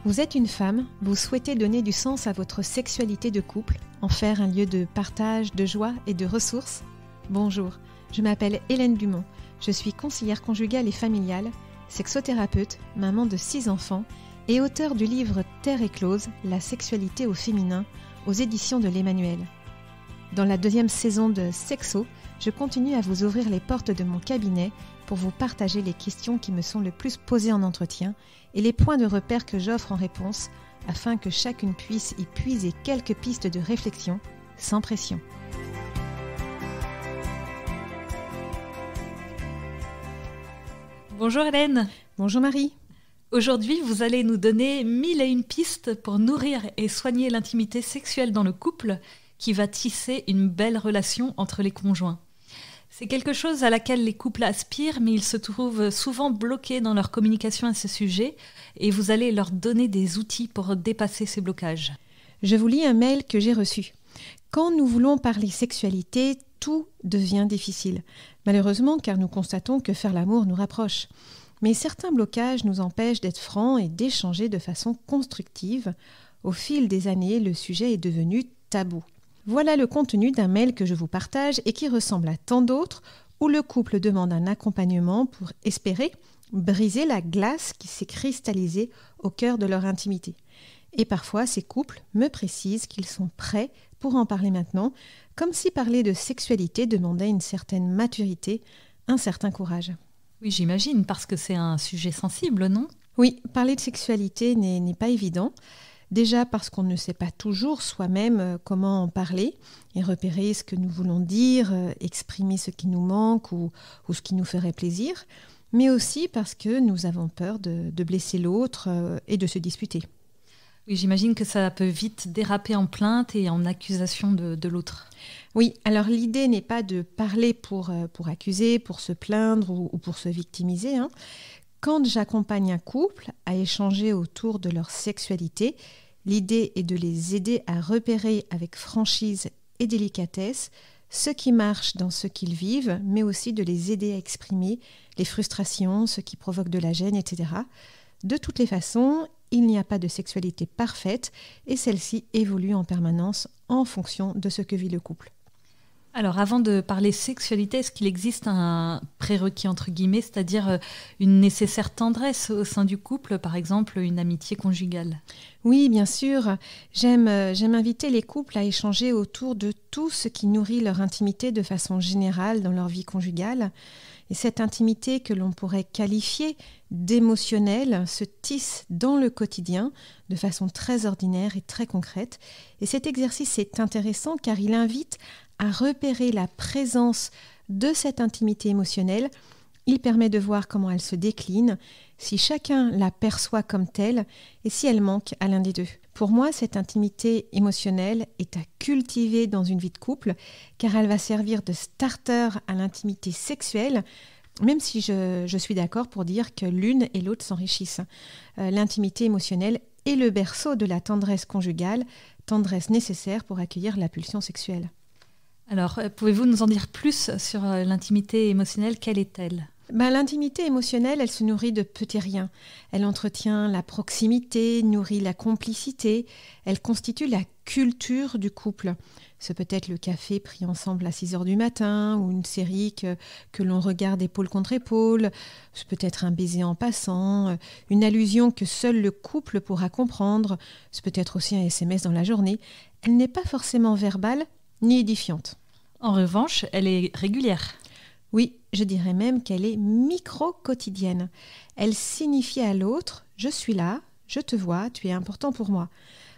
Vous êtes une femme, vous souhaitez donner du sens à votre sexualité de couple, en faire un lieu de partage, de joie et de ressources? Bonjour, je m'appelle Hélène Dumont, je suis conseillère conjugale et familiale, sexothérapeute, maman de 6 enfants et auteure du livre Terre éclose, la sexualité au féminin, aux éditions de l'Emmanuel. Dans la 2e saison de Sexo, je continue à vous ouvrir les portes de mon cabinet pour vous partager les questions qui me sont le plus posées en entretien et les points de repère que j'offre en réponse afin que chacune puisse y puiser quelques pistes de réflexion sans pression. Bonjour Hélène. Bonjour Marie. Aujourd'hui, vous allez nous donner 1001 pistes pour nourrir et soigner l'intimité sexuelle dans le couple qui va tisser une belle relation entre les conjoints. C'est quelque chose à laquelle les couples aspirent, mais ils se trouvent souvent bloqués dans leur communication à ce sujet et vous allez leur donner des outils pour dépasser ces blocages. Je vous lis un mail que j'ai reçu. Quand nous voulons parler sexualité, tout devient difficile. Malheureusement, car nous constatons que faire l'amour nous rapproche. Mais certains blocages nous empêchent d'être francs et d'échanger de façon constructive. Au fil des années, le sujet est devenu tabou. Voilà le contenu d'un mail que je vous partage et qui ressemble à tant d'autres où le couple demande un accompagnement pour espérer briser la glace qui s'est cristallisée au cœur de leur intimité. Et parfois, ces couples me précisent qu'ils sont prêts pour en parler maintenant, comme si parler de sexualité demandait une certaine maturité, un certain courage. Oui, j'imagine, parce que c'est un sujet sensible, non ? Oui, parler de sexualité n'est pas évident. Déjà parce qu'on ne sait pas toujours soi-même comment en parler et repérer ce que nous voulons dire, exprimer ce qui nous manque ou ce qui nous ferait plaisir, mais aussi parce que nous avons peur de blesser l'autre et de se disputer. Oui, j'imagine que ça peut vite déraper en plainte et en accusation de l'autre. Oui, alors l'idée n'est pas de parler pour accuser, pour se plaindre ou pour se victimiser. Quand j'accompagne un couple à échanger autour de leur sexualité, l'idée est de les aider à repérer avec franchise et délicatesse ce qui marche dans ce qu'ils vivent, mais aussi de les aider à exprimer les frustrations, ce qui provoque de la gêne, etc. De toutes les façons, il n'y a pas de sexualité parfaite et celle-ci évolue en permanence en fonction de ce que vit le couple. Alors, avant de parler sexualité, est-ce qu'il existe un prérequis, entre guillemets, c'est-à-dire une nécessaire tendresse au sein du couple, par exemple une amitié conjugale ? Oui, bien sûr. J'aime inviter les couples à échanger autour de tout ce qui nourrit leur intimité de façon générale dans leur vie conjugale. Et cette intimité que l'on pourrait qualifier d'émotionnelle se tisse dans le quotidien de façon très ordinaire et très concrète. Et cet exercice est intéressant car il invite à repérer la présence de cette intimité émotionnelle. Il permet de voir comment elle se décline, si chacun la perçoit comme telle et si elle manque à l'un des deux. Pour moi, cette intimité émotionnelle est à cultiver dans une vie de couple car elle va servir de starter à l'intimité sexuelle, même si je suis d'accord pour dire que l'une et l'autre s'enrichissent. L'intimité émotionnelle est le berceau de la tendresse conjugale, tendresse nécessaire pour accueillir la pulsion sexuelle. Alors, pouvez-vous nous en dire plus sur l'intimité émotionnelle ? Quelle est-elle ? L'intimité émotionnelle, elle se nourrit de petits riens. Elle entretient la proximité, nourrit la complicité. Elle constitue la culture du couple. Ce peut être le café pris ensemble à 6h du matin ou une série que l'on regarde épaule contre épaule. Ce peut être un baiser en passant, une allusion que seul le couple pourra comprendre. Ce peut être aussi un SMS dans la journée. Elle n'est pas forcément verbale ni édifiante. En revanche, elle est régulière. Oui, je dirais même qu'elle est micro-quotidienne. Elle signifie à l'autre « je suis là, je te vois, tu es important pour moi ».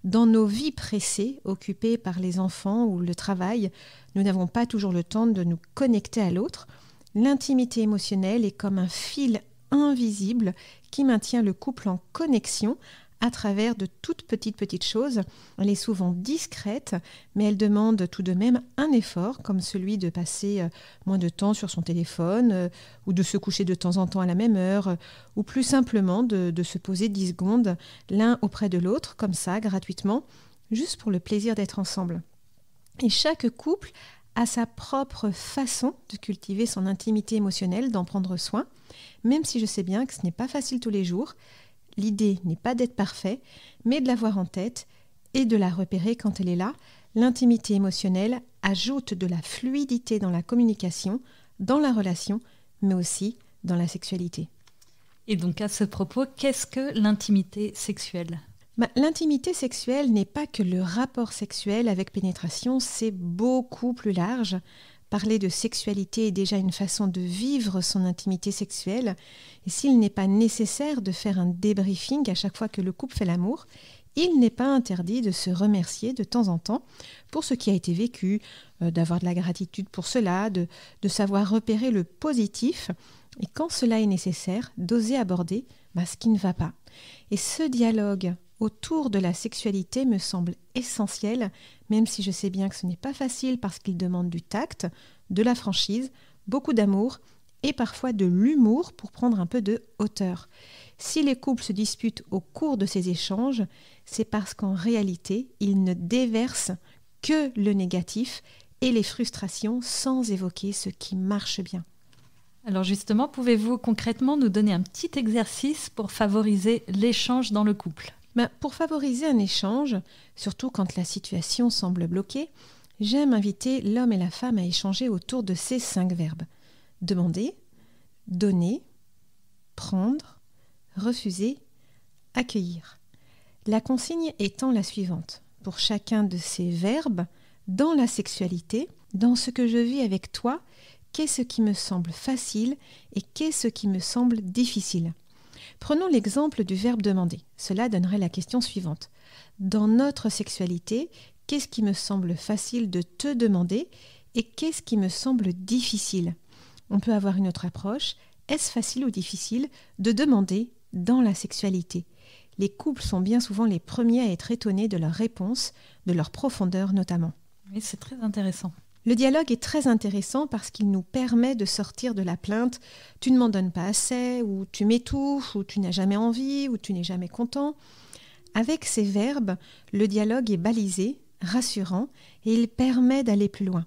Dans nos vies pressées, occupées par les enfants ou le travail, nous n'avons pas toujours le temps de nous connecter à l'autre. L'intimité émotionnelle est comme un fil invisible qui maintient le couple en connexion à travers de toutes petites choses. Elle est souvent discrète, mais elle demande tout de même un effort, comme celui de passer moins de temps sur son téléphone, ou de se coucher de temps en temps à la même heure, ou plus simplement de se poser 10 secondes l'un auprès de l'autre, comme ça, gratuitement, juste pour le plaisir d'être ensemble. Et chaque couple a sa propre façon de cultiver son intimité émotionnelle, d'en prendre soin, même si je sais bien que ce n'est pas facile tous les jours. L'idée n'est pas d'être parfait, mais de l'avoir en tête et de la repérer quand elle est là. L'intimité émotionnelle ajoute de la fluidité dans la communication, dans la relation, mais aussi dans la sexualité. Et donc à ce propos, qu'est-ce que l'intimité sexuelle ? L'intimité sexuelle n'est pas que le rapport sexuel avec pénétration, c'est beaucoup plus large. Parler de sexualité est déjà une façon de vivre son intimité sexuelle. Et s'il n'est pas nécessaire de faire un débriefing à chaque fois que le couple fait l'amour, il n'est pas interdit de se remercier de temps en temps pour ce qui a été vécu, d'avoir de la gratitude pour cela, de savoir repérer le positif et quand cela est nécessaire, d'oser aborder ce qui ne va pas. Et ce dialogue autour de la sexualité me semble essentiel, même si je sais bien que ce n'est pas facile parce qu'il demande du tact, de la franchise, beaucoup d'amour et parfois de l'humour pour prendre un peu de hauteur. Si les couples se disputent au cours de ces échanges, c'est parce qu'en réalité, ils ne déversent que le négatif et les frustrations sans évoquer ce qui marche bien. Alors justement, pouvez-vous concrètement nous donner un petit exercice pour favoriser l'échange dans le couple ? Pour favoriser un échange, surtout quand la situation semble bloquée, j'aime inviter l'homme et la femme à échanger autour de ces 5 verbes. Demander, donner, prendre, refuser, accueillir. La consigne étant la suivante. Pour chacun de ces verbes, dans la sexualité, dans ce que je vis avec toi, qu'est-ce qui me semble facile et qu'est-ce qui me semble difficile ? Prenons l'exemple du verbe demander. Cela donnerait la question suivante. Dans notre sexualité, qu'est-ce qui me semble facile de te demander et qu'est-ce qui me semble difficile ? On peut avoir une autre approche. Est-ce facile ou difficile de demander dans la sexualité ? Les couples sont bien souvent les premiers à être étonnés de leur réponse, de leur profondeur notamment. Oui, c'est très intéressant. Le dialogue est très intéressant parce qu'il nous permet de sortir de la plainte « tu ne m'en donnes pas assez » ou « tu m'étouffes » ou « tu n'as jamais envie » ou « tu n'es jamais content ». Avec ces verbes, le dialogue est balisé, rassurant et il permet d'aller plus loin.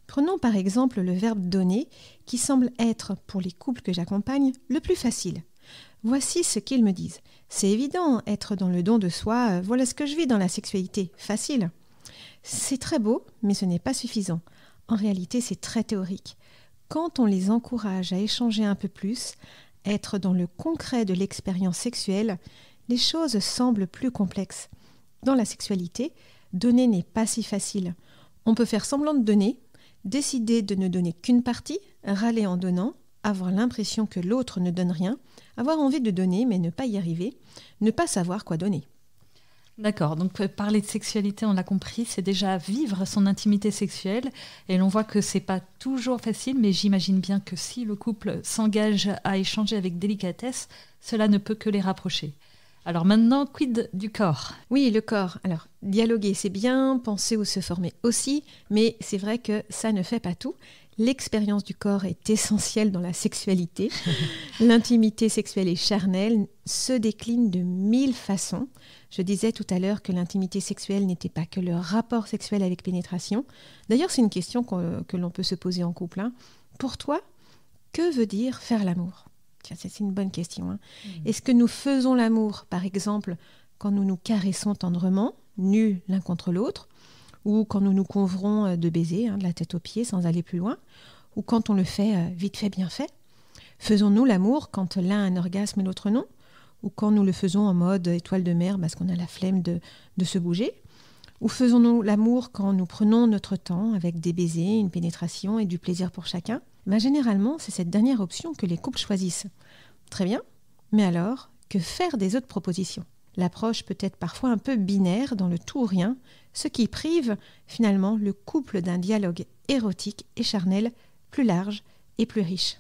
Prenons par exemple le verbe « donner » qui semble être, pour les couples que j'accompagne, le plus facile. Voici ce qu'ils me disent. C'est évident, être dans le don de soi, voilà ce que je vis dans la sexualité, facile. C'est très beau, mais ce n'est pas suffisant. En réalité, c'est très théorique. Quand on les encourage à échanger un peu plus, être dans le concret de l'expérience sexuelle, les choses semblent plus complexes. Dans la sexualité, donner n'est pas si facile. On peut faire semblant de donner, décider de ne donner qu'une partie, râler en donnant, avoir l'impression que l'autre ne donne rien, avoir envie de donner mais ne pas y arriver, ne pas savoir quoi donner. D'accord, donc parler de sexualité, on l'a compris, c'est déjà vivre son intimité sexuelle et l'on voit que c'est pas toujours facile, mais j'imagine bien que si le couple s'engage à échanger avec délicatesse, cela ne peut que les rapprocher. Alors maintenant, quid du corps ? Oui, le corps. Alors, dialoguer, c'est bien, penser ou se former aussi, mais c'est vrai que ça ne fait pas tout. L'expérience du corps est essentielle dans la sexualité. L'intimité sexuelle et charnelle se décline de 1000 façons. Je disais tout à l'heure que l'intimité sexuelle n'était pas que le rapport sexuel avec pénétration. D'ailleurs, c'est une question que l'on peut se poser en couple. Pour toi, que veut dire faire l'amour ? Tiens, c'est une bonne question. Est-ce que nous faisons l'amour, par exemple, quand nous nous caressons tendrement, nus l'un contre l'autre, ou quand nous nous couvrons de baisers, de la tête aux pieds sans aller plus loin, ou quand on le fait vite fait, bien fait ? Faisons-nous l'amour quand l'un a un orgasme et l'autre non ? Ou quand nous le faisons en mode étoile de mer parce qu'on a la flemme de se bouger ? Ou faisons-nous l'amour quand nous prenons notre temps avec des baisers, une pénétration et du plaisir pour chacun ? Généralement, c'est cette dernière option que les couples choisissent. Très bien, mais alors, que faire des autres propositions ? L'approche peut être parfois un peu binaire dans le tout ou rien, ce qui prive finalement le couple d'un dialogue érotique et charnel plus large et plus riche.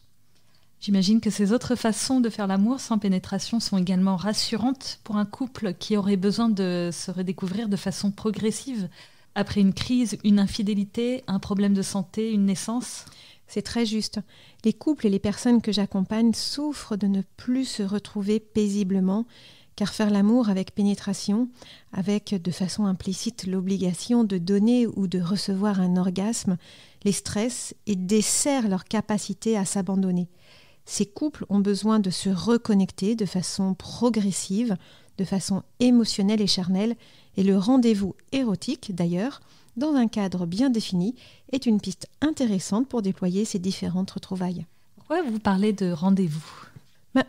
J'imagine que ces autres façons de faire l'amour sans pénétration sont également rassurantes pour un couple qui aurait besoin de se redécouvrir de façon progressive après une crise, une infidélité, un problème de santé, une naissance. C'est très juste. Les couples et les personnes que j'accompagne souffrent de ne plus se retrouver paisiblement, car faire l'amour avec pénétration, avec de façon implicite l'obligation de donner ou de recevoir un orgasme, les stresse et dessert leur capacité à s'abandonner. Ces couples ont besoin de se reconnecter de façon progressive, de façon émotionnelle et charnelle, et le rendez-vous érotique, d'ailleurs, dans un cadre bien défini, est une piste intéressante pour déployer ces différentes retrouvailles. Pourquoi vous parlez de rendez-vous ?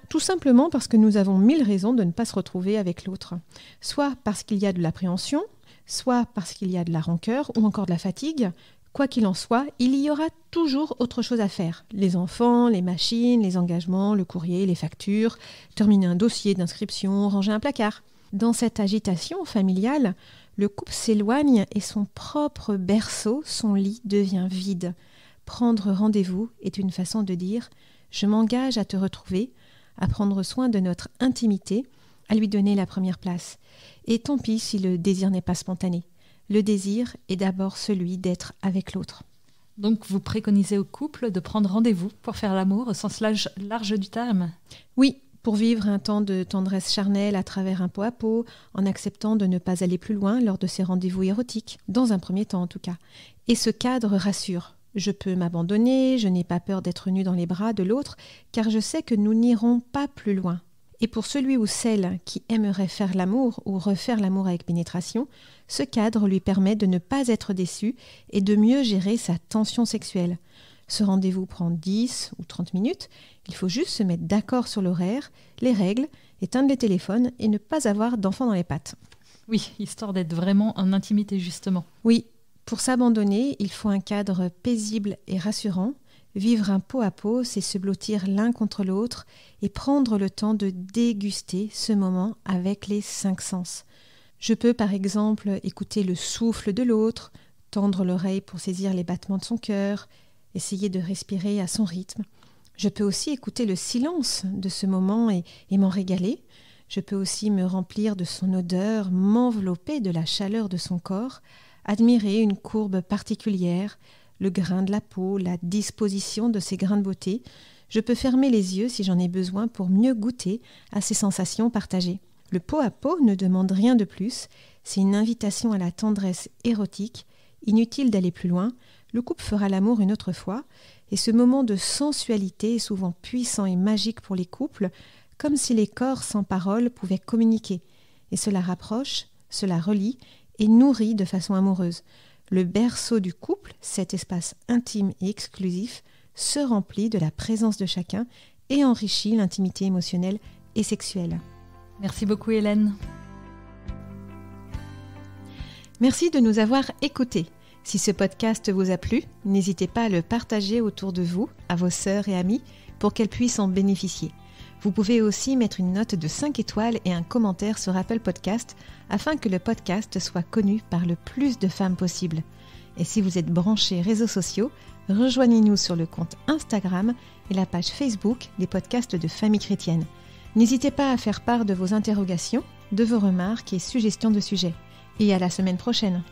Tout simplement parce que nous avons 1000 raisons de ne pas se retrouver avec l'autre. Soit parce qu'il y a de l'appréhension, soit parce qu'il y a de la rancœur ou encore de la fatigue. Quoi qu'il en soit, il y aura toujours autre chose à faire. Les enfants, les machines, les engagements, le courrier, les factures, terminer un dossier d'inscription, ranger un placard. Dans cette agitation familiale, le couple s'éloigne et son propre berceau, son lit, devient vide. Prendre rendez-vous est une façon de dire « je m'engage à te retrouver », à prendre soin de notre intimité, à lui donner la première place. Et tant pis si le désir n'est pas spontané. Le désir est d'abord celui d'être avec l'autre. Donc vous préconisez au couple de prendre rendez-vous pour faire l'amour au sens large du terme ? Oui, pour vivre un temps de tendresse charnelle à travers un pot à pot, en acceptant de ne pas aller plus loin lors de ces rendez-vous érotiques, dans un premier temps en tout cas. Et ce cadre rassure. Je peux m'abandonner, je n'ai pas peur d'être nue dans les bras de l'autre, car je sais que nous n'irons pas plus loin. Et pour celui ou celle qui aimerait faire l'amour ou refaire l'amour avec pénétration, ce cadre lui permet de ne pas être déçu et de mieux gérer sa tension sexuelle. Ce rendez-vous prend 10 ou 30 minutes, il faut juste se mettre d'accord sur l'horaire, les règles, éteindre les téléphones et ne pas avoir d'enfant dans les pattes. Oui, histoire d'être vraiment en intimité justement. Oui, pour s'abandonner, il faut un cadre paisible et rassurant. Vivre un pot à pot, c'est se blottir l'un contre l'autre et prendre le temps de déguster ce moment avec les 5 sens. Je peux par exemple écouter le souffle de l'autre, tendre l'oreille pour saisir les battements de son cœur, essayer de respirer à son rythme. Je peux aussi écouter le silence de ce moment et m'en régaler. Je peux aussi me remplir de son odeur, m'envelopper de la chaleur de son corps, admirer une courbe particulière, le grain de la peau, la disposition de ses grains de beauté. Je peux fermer les yeux si j'en ai besoin pour mieux goûter à ces sensations partagées. Le pot à pot ne demande rien de plus, c'est une invitation à la tendresse érotique. Inutile d'aller plus loin, le couple fera l'amour une autre fois, et ce moment de sensualité est souvent puissant et magique pour les couples, comme si les corps sans parole pouvaient communiquer. Et cela rapproche, cela relie et nourrit de façon amoureuse. Le berceau du couple, cet espace intime et exclusif, se remplit de la présence de chacun et enrichit l'intimité émotionnelle et sexuelle. Merci beaucoup Hélène. Merci de nous avoir écoutés. Si ce podcast vous a plu, n'hésitez pas à le partager autour de vous, à vos sœurs et amis, pour qu'elles puissent en bénéficier. Vous pouvez aussi mettre une note de 5 étoiles et un commentaire sur Apple Podcast afin que le podcast soit connu par le plus de femmes possible. Et si vous êtes branchés réseaux sociaux, rejoignez-nous sur le compte Instagram et la page Facebook des podcasts de Famille Chrétienne. N'hésitez pas à faire part de vos interrogations, de vos remarques et suggestions de sujets. Et à la semaine prochaine.